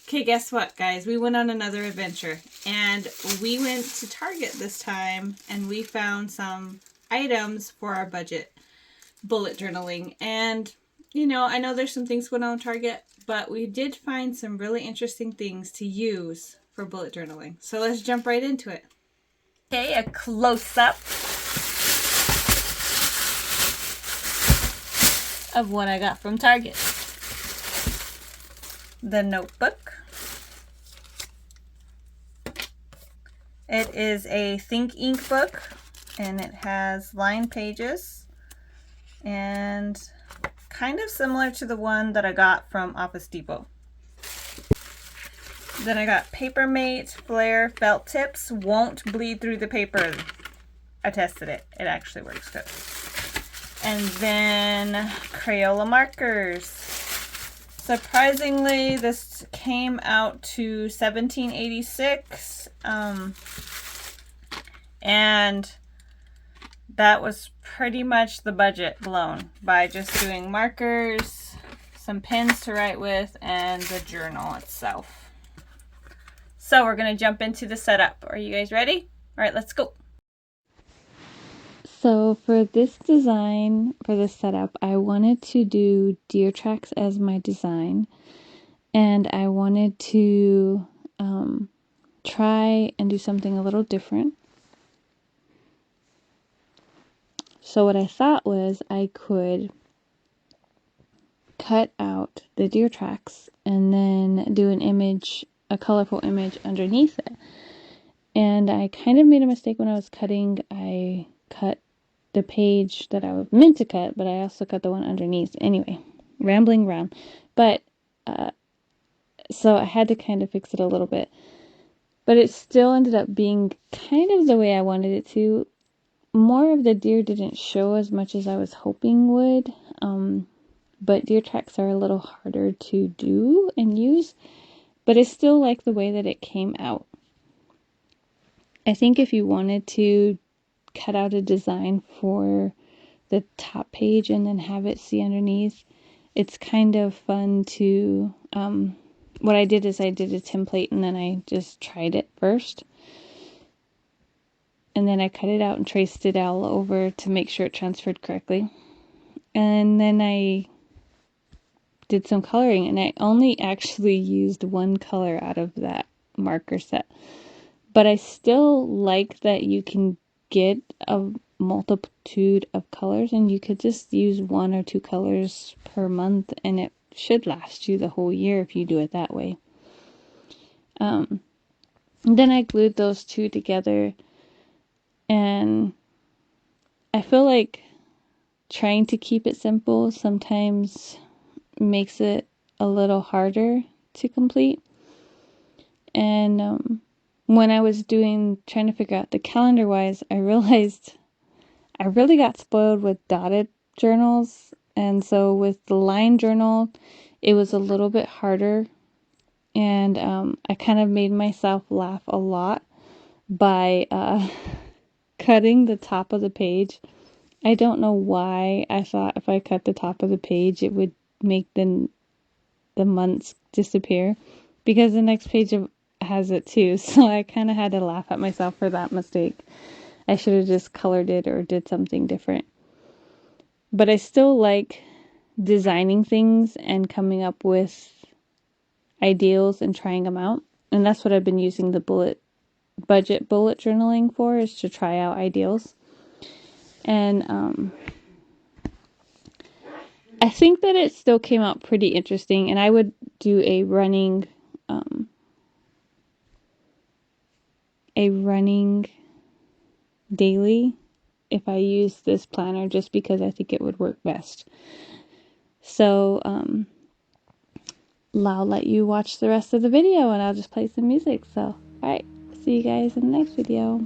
Okay, guess what, guys? We went on another adventure, and we went to Target this time, and we found some items for our budget bullet journaling. And, you know, I know there's some things going on in Target, but we did find some really interesting things to use for bullet journaling. So let's jump right into it. Okay, a close-up of what I got from Target. The notebook. It is a Think Ink book, and it has lined pages, and kind of similar to the one that I got from Office Depot. Then I got Papermate Flare felt tips. Won't bleed through the paper. I tested it. It actually works good. And then Crayola markers. Surprisingly, this came out to $17.86. And that was pretty much the budget blown by just doing markers, some pens to write with, and the journal itself. So we're going to jump into the setup. Are you guys ready? All right, let's go. So for this design, for this setup, I wanted to do deer tracks as my design. And I wanted to try and do something a little different. So what I thought was I could cut out the deer tracks and then do an image, a colorful image underneath it. And I kind of made a mistake when I was cutting. I cut the page that I was meant to cut, but I also cut the one underneath. Anyway, rambling around. But so I had to kind of fix it a little bit. But it still ended up being kind of the way I wanted it to. More of the deer didn't show as much as I was hoping would, but deer tracks are a little harder to do and use, but I still like the way that it came out. I think if you wanted to cut out a design for the top page and then have it see underneath, it's kind of fun to, what I did is I did a template and then I just tried it first. And then I cut it out and traced it all over to make sure it transferred correctly. And then I did some coloring, and I only actually used one color out of that marker set. But I still like that you can get a multitude of colors, and you could just use 1 or 2 colors per month, and it should last you the whole year if you do it that way. Then I glued those two together. And I feel like trying to keep it simple sometimes makes it a little harder to complete. And when I was trying to figure out the calendar wise, I realized I really got spoiled with dotted journals. And so with the line journal, it was a little bit harder. And I kind of made myself laugh a lot by cutting the top of the page. I don't know why I thought if I cut the top of the page it would make the months disappear, because the next page has it too. So I kind of had to laugh at myself for that mistake. I should have just colored it or did something different. But I still like designing things and coming up with ideals and trying them out. And that's what I've been using the budget bullet journaling for, is to try out ideals. And I think that it still came out pretty interesting, and I would do a running daily if I use this planner, just because I think it would work best. So I'll let you watch the rest of the video, and I'll just play some music. So, alright, see you guys in the next video.